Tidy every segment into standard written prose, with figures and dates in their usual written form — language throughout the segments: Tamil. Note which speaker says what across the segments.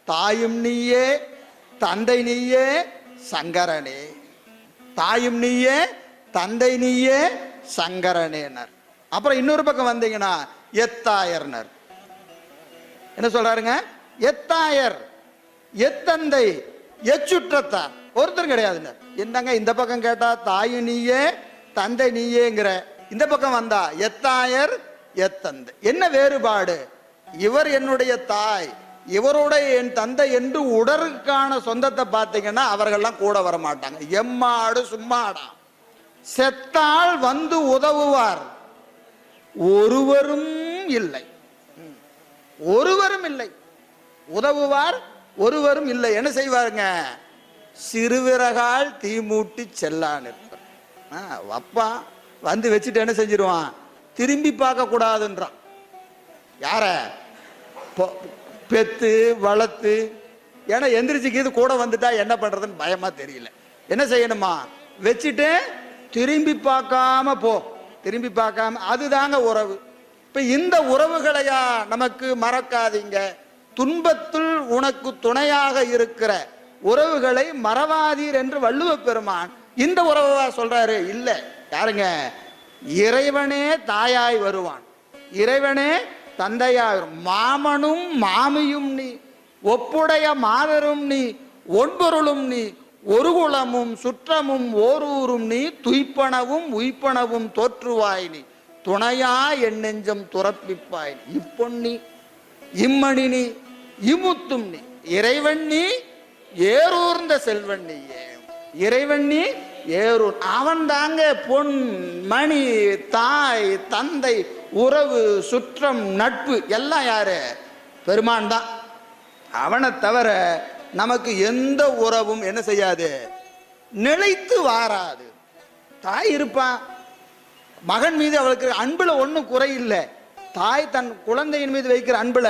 Speaker 1: தாயும் நீயே தந்தை நீயே சங்கரனே. தாயும் நீயே தந்தை நீயே சங்கரனேனர். அப்புறம் இன்னொரு பக்கம் வந்தீங்கன்னா எத்தாயர்னர். என்ன சொல்றாருங்க? எத்தாயர், எத்தந்தை, எச்சுற்றத்தார், ஒருத்தர் கிடையாதுனர். என்னங்க இந்த பக்கம் கேட்டா தாயும் நீயே தந்தை நீயேங்கிற, இந்த பக்கம் வந்தா எத்தாயர் எத்தந்தை. என்ன வேறுபாடு? இவர் என்னுடைய தாய், இவருடைய என் தந்தை என்று உடலுக்கான சொந்தத்தை பார்த்தீங்கன்னா அவர்கள்லாம் கூட வர மாட்டாங்க. எம்மாடு சும்மாடா, செத்தால் வந்து உதவுவார் ஒருவரும் இல்லை, ஒருவரும் இல்லை. உதவுவார் ஒருவரும் இல்லை. என்ன செய்வாருங்க? சிறுவிறகால் தீமூட்டி செல்லான் இருப்பார். அப்பா வந்து வச்சுட்டு என்ன செஞ்சிருவான்? திரும்பி பார்க்க கூடாதுன்றான். யார? பெத்து வளர்த்து. ஏன்னா எந்திரிச்சுக்கு இது கூட வந்துட்டா என்ன பண்றதுன்னு பயமா தெரியல. என்ன செய்யணுமா? வச்சுட்டு திரும்பி பார்க்காம போ, திரும்பி பார்க்காம. அதுதாங்க உறவு. இப்ப இந்த உறவுகளையா நமக்கு மறக்காதீங்க. துன்பத்தில் உனக்கு துணையாக இருக்கிற உறவுகளை மறவாதீர் என்று வள்ளுவ பெருமான் இந்த உறவா சொல்றாரு. இல்ல, யாருங்க? இறைவனே தாயாய் வருவான், இறைவனே தந்தையாய். மாமனும் மாமியும் நீ, ஒப்புடைய மாதரும் நீ, ஒன்பொருளும் நீ, ஒரு குலமும் சுற்றமும் ஓரூரும் நீ, துய்ப்பனவும் உய்ப்பனவும் தோற்றுவாய் நீ, துணையா என் நெஞ்சம் துறப்பிப்பாய். இப்பொன்னி இம்மணி நீ, இமுத்தும் நீ, இறைவன் நீ, ஏரூர்ந்த செல்வன் நீயே. இறைவன் நீ, ஏரூர். அவன் தாங்க பொன் மணி தாய் தந்தை உறவு சுற்றம் நட்பு எல்லாம் யாரு? பெருமான் தான். அவனை தவிர நமக்கு எந்த உறவும் என்ன செய்யாது, நிலைத்து வாராது. தாய் இருப்பான், மகன் மீது அவளுக்கு அன்புல ஒன்றும் குறை இல்லை. தாய் தன் குழந்தையின் மீது வைக்கிற அன்புல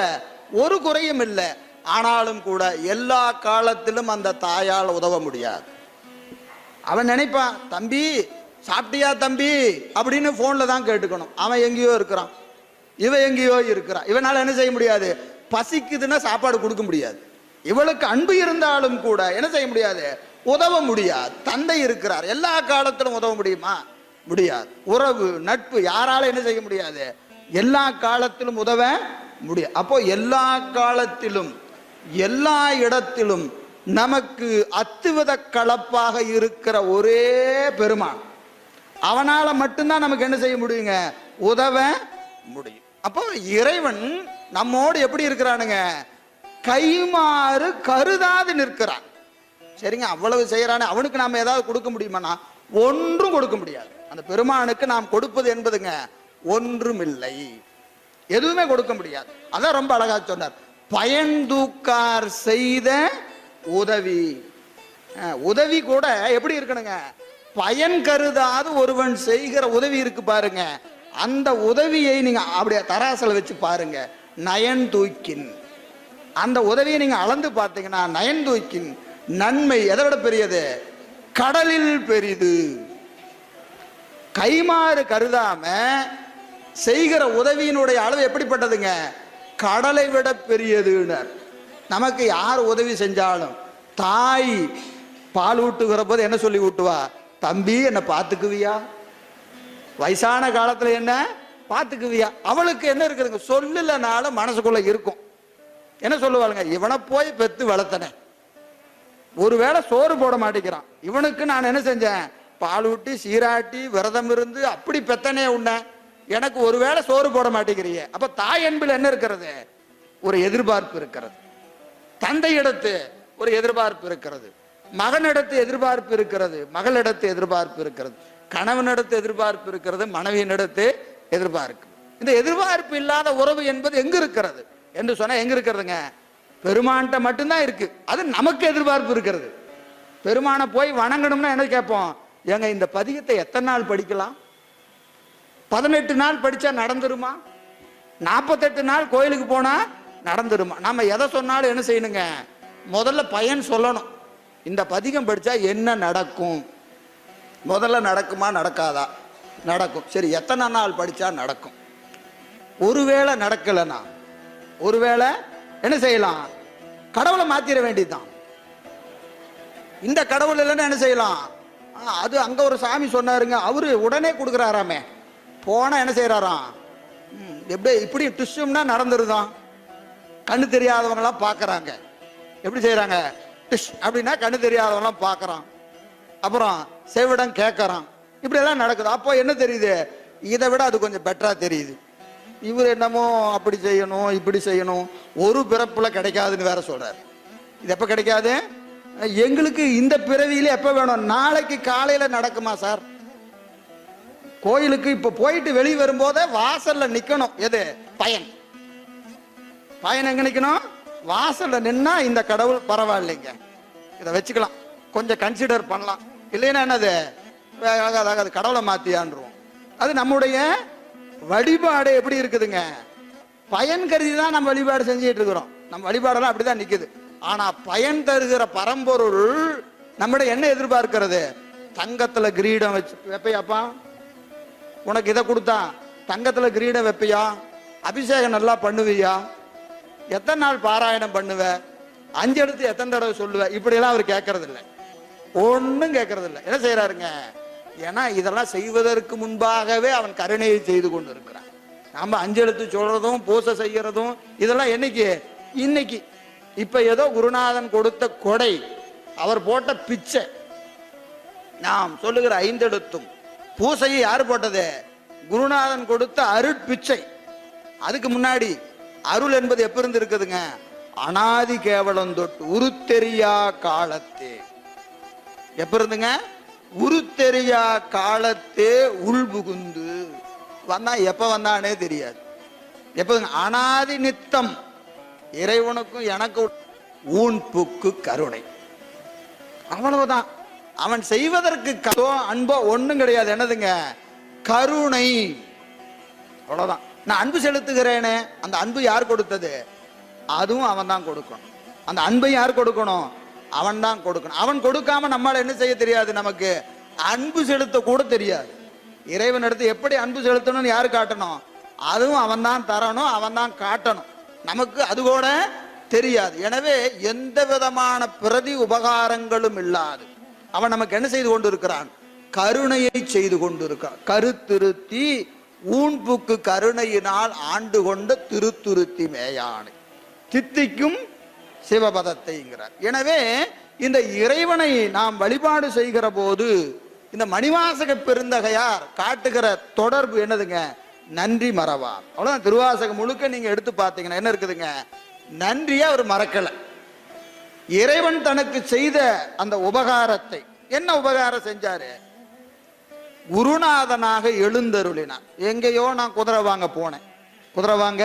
Speaker 1: ஒரு குறையும் இல்லை. ஆனாலும் கூட எல்லா காலத்திலும் அந்த தாயால் உதவ முடியாது. அவன் நினைப்பான், தம்பி சாப்பிட்டியா தம்பி அப்படின்னு போன்ல தான் கேட்டுக்கணும். அவன் எங்கேயோ இருக்கிறான், இவன் எங்கேயோ இருக்கிறான். இவனால என்ன செய்ய முடியாது? பசிக்குதுன்னா சாப்பாடு கொடுக்க முடியாது. இவளுக்கு அன்பு இருந்தாலும் கூட என்ன செய்ய முடியாது? உதவ முடியாது. தந்தை இருக்கிறார், எல்லா காலத்திலும் உதவ முடியுமா? முடியாது. உறவு நட்பு யாரால என்ன செய்ய முடியாது? எல்லா காலத்திலும் உதவ முடியாது. அப்போ எல்லா காலத்திலும் எல்லா இடத்திலும் நமக்கு அத்துவித கலப்பாக இருக்கிற ஒரே பெருமான். அவனால மட்டும்தான் நமக்கு என்ன செய்ய முடியுங்க? உதவ முடியும். அப்போ இறைவன் நம்மோடு எப்படி இருக்கிறானுங்க? கைமாறு கருதாது நிற்கிறான். சரிங்க, அவ்வளவு செய்யறானே, அவனுக்கு நாம ஏதாவது கொடுக்க முடியுமானா? ஒன்றும் கொடுக்க முடியாது. அந்த பெருமானுக்கு நாம் கொடுப்பது என்பதுங்க ஒன்றும் இல்லை, எதுவுமே கொடுக்க முடியாது. அதான் ரொம்ப அழகா சொன்னார். பயன்தூக்கார் செய்த உதவி. உதவி கூட எப்படி இருக்கணுங்க? பயன் கருதாது ஒருவன் செய்கிற உதவி இருக்கு பாருங்க, அந்த உதவியை நீங்க அப்படியே தராசல வச்சு பாருங்க. நயன் தூக்கின், அந்த உதவியை நீங்க அளந்து பார்த்தீங்கன்னா நயன் தூக்கின் நன்மை எதை விட பெரியது? கடலில் பெரிது. கைமாறு கருதாம செய்கிற உதவியினுடைய அளவு எப்படிப்பட்டதுங்க? கடலை விட பெரியதுனர். நமக்கு யார் உதவி செஞ்சாலும், தாய் பால் ஊட்டுகிற போது என்ன சொல்லி ஊட்டுவா? தம்பி என்ன பார்த்துக்குவியா? வயசான காலத்துல என்ன பார்த்துக்குவியா? அவளுக்கு என்ன இருக்குதுங்க? சொல்லலனாலும் மனசுக்குள்ள இருக்கும். என்ன சொல்லுவாளுங்க? இவனை போய் பெத்து வளர்த்தன, ஒருவேளை சோறு போட மாட்டேங்கிறான், இவனுக்கு நான் என்ன செஞ்சேன்? பால் ஊட்டி சீராட்டி விரதம் இருந்து அப்படி பெத்தனே உன்ன, எனக்கு ஒருவேளை சோறு போட மாட்டேங்கிறிய. அப்ப தாய் அன்பில் என்ன இருக்கிறது? ஒரு எதிர்பார்ப்பு இருக்கிறது. தந்தையிடத்து ஒரு எதிர்பார்ப்பு இருக்கிறது, மகனிடத்து எதிர்பார்ப்பு இருக்கிறது, மகளிடத்து எதிர்பார்ப்பு இருக்கிறது, கணவனிடத்து எதிர்பார்ப்பு இருக்கிறது, மனைவியினிடத்து எதிர்பார்ப்பு. இந்த எதிர்பார்ப்பு இல்லாத உறவு என்பது எங்க இருக்கிறது என்று சொன்னா எங்க இருக்கிறதுங்க? பெருமான்கிட்ட மட்டும்தான் இருக்கு. அது நமக்கு எதிர்பார்ப்பு இருக்கிறது. பெருமானை போய் வணங்கணும்னா என்ன கேட்போம்? ஏங்க இந்த பதிகத்தை எத்தனை நாள் படிக்கலாம்? 18 நாள் படிச்சா நடந்துருமா? 48 நாள் கோயிலுக்கு போனா நடந்துருமா? நம்ம எதை சொன்னாலும் என்ன செய்யணுங்க? முதல்ல பயன் சொல்லணும். இந்த பதிகம் படிச்சா என்ன நடக்கும்? முதல்ல நடக்குமா நடக்காதா? நடக்கும். சரி, எத்தனை நாள் படிச்சா நடக்கும்? ஒருவேளை நடக்கலனா, ஒருவேளை என்ன செய்யலாம்? கடவுளை மாத்திர வேண்டியதுதான். இந்த கடவுள் இல்லைன்னு என்ன செய்யலாம்? அது அங்க ஒரு சாமி சொன்னாருங்க, அவரு உடனே கொடுக்குறாராமே. போனா என்ன செய்யறாராம்? எப்படி இப்படி டிஷ்யூம்னா நடந்துருதான். கண்ணு தெரியாதவங்களாம் பார்க்கறாங்க. எப்படி செய்யறாங்க? டிஷ் அப்படின்னா கண்ணு தெரியாதவங்களாம் பார்க்கறான். அப்புறம் செவிடம் கேட்கறான். இப்படி எல்லாம் நடக்குது. அப்போ என்ன தெரியுது? இதை விட அது கொஞ்சம் பெட்டரா தெரியுது. இவர் என்னமோ அப்படி செய்யணும் இப்படி செய்யணும், ஒரு பிறப்புல கிடைக்காதுன்னு வேற சொல்றாரு. இது எப்ப கிடைக்காது? எங்களுக்கு இந்த பிறவியில எப்ப வேணும்? நாளைக்கு காலையில நடக்குமா சார்? கோயிலுக்கு இப்ப போயிட்டு வெளியே வரும்போதே வாசல்ல நிக்கணும். எது பயன்? பயன் எங்க நிக்கணும்? வாசல்ல நின்னா இந்த கடவுள் பரவாயில்லைங்க, இதை வச்சுக்கலாம், கொஞ்சம் கன்சிடர் பண்ணலாம். இல்லைன்னா என்னது? அது கடவுளை மாத்தியான்றுவோம். அது நம்முடைய வழிபாடு எப்படி இருக்குதுங்க? பயன் கருதி தான் நம்ம வழிபாடு செஞ்சுட்டு இருக்கிறோம். நம்ம வழிபாடெல்லாம் அப்படிதான் நிக்குது. ஆனா பயன் தருகிற பரம்பொருள் நம்முடைய என்ன எதிர்பார்க்கிறது? தங்கத்துல கிரீடம் வச்சு வைப்பையாப்பா, உனக்கு இதை கொடுத்தா தங்கத்துல கிரீடம் வைப்பியா? அபிஷேகம் நல்லா பண்ணுவியா? எத்தனை நாள் பாராயணம் பண்ணுவ? 5 எழுத்து எத்தனை தடவை சொல்லுவ? இப்படி எல்லாம் அவர் கேட்கறது இல்லை, ஒன்னும் கேட்கறது இல்லை. என்ன செய்யறாருங்க? ஏன்னா இதெல்லாம் செய்வதற்கு முன்பாகவே அவன் கருணையை செய்து கொண்டு இருக்கிறான். நாம 5 எழுத்து சொல்றதும் பூசை செய்யறதும் இதெல்லாம் என்னைக்கு? இன்னைக்கு. இப்ப ஏதோ குருநாதன் கொடுத்த கொடை, அவர் போட்ட பிச்சை, நாம் சொல்லுகிற 5 எழுத்தும் பூசையை யாரு போட்டது? குருநாதன் கொடுத்த அருட்பிச்சை. அதுக்கு முன்னாடி அருள் என்பது எப்ப இருந்து இருக்குதுங்க? அனாதி கேவலம் தொட்டு உருத்தெரியா காலத்தே. எப்ப இருந்துங்க? உருத்தெரியா காலத்தே உள்புகுந்து வந்தா. எப்ப வந்தானே தெரியாது. எப்ப? அனாதி நித்தம் இறைவனுக்கும் எனக்கு ஊன்புக்கு கருணை. அவ்வளவுதான். அவன் செய்வதற்கு அன்போ ஒண்ணும் கிடையாது. என்னதுங்க? கருணை. அவ்வளவுதான். நான் அன்பு செலுத்துகிறேனே, அந்த அன்பு யார் கொடுத்தது? அதுவும் அவன் தான் கொடுக்கணும். அந்த அன்பை யார் கொடுக்கணும்? அவன் தான் கொடுக்கணும். அவன் கொடுக்காம நம்மளால என்ன செய்ய தெரியாது? நமக்கு அன்பு செலுத்த கூட தெரியாது. இறைவன் எடுத்து எப்படி அன்பு செலுத்தணும்னு யாரு காட்டணும்? அதுவும் அவன் தான் தரணும், அவன் தான் காட்டணும். நமக்கு அது கூட தெரியாது. எனவே எந்த விதமான பிரதி உபகாரங்களும் இல்லாது அவன் நமக்கு என்ன செய்து கொண்டு இருக்கிறான்? கருணையை செய்து கொண்டு இருக்கான். கருத்திருத்தி ஊன்புக்கு கருணையினால் ஆண்டு கொண்ட திருத்துருத்தி மேயானை தித்திக்கும் சிவபதத்தைங்கிறார். எனவே இந்த இறைவனை நாம் வழிபாடு செய்கிற போது இந்த மணிவாசக பெருந்தகையார் காட்டுகிற தொடர்பு என்னதுங்க? நன்றி மறவார். அவ்வளவுதான். திருவாசகம் முழுக்க நீங்க எடுத்து பார்த்தீங்கன்னா என்ன இருக்குதுங்க? நன்றியா அவர் மறக்கல. இறைவன் தனக்கு செய்த அந்த உபகாரத்தை, என்ன உபகாரம் செஞ்சாரு? குருநாதனாக எழுந்தருளினார். எங்கேயோ நான் குதிரை வாங்க போனேன், குதிரை வாங்க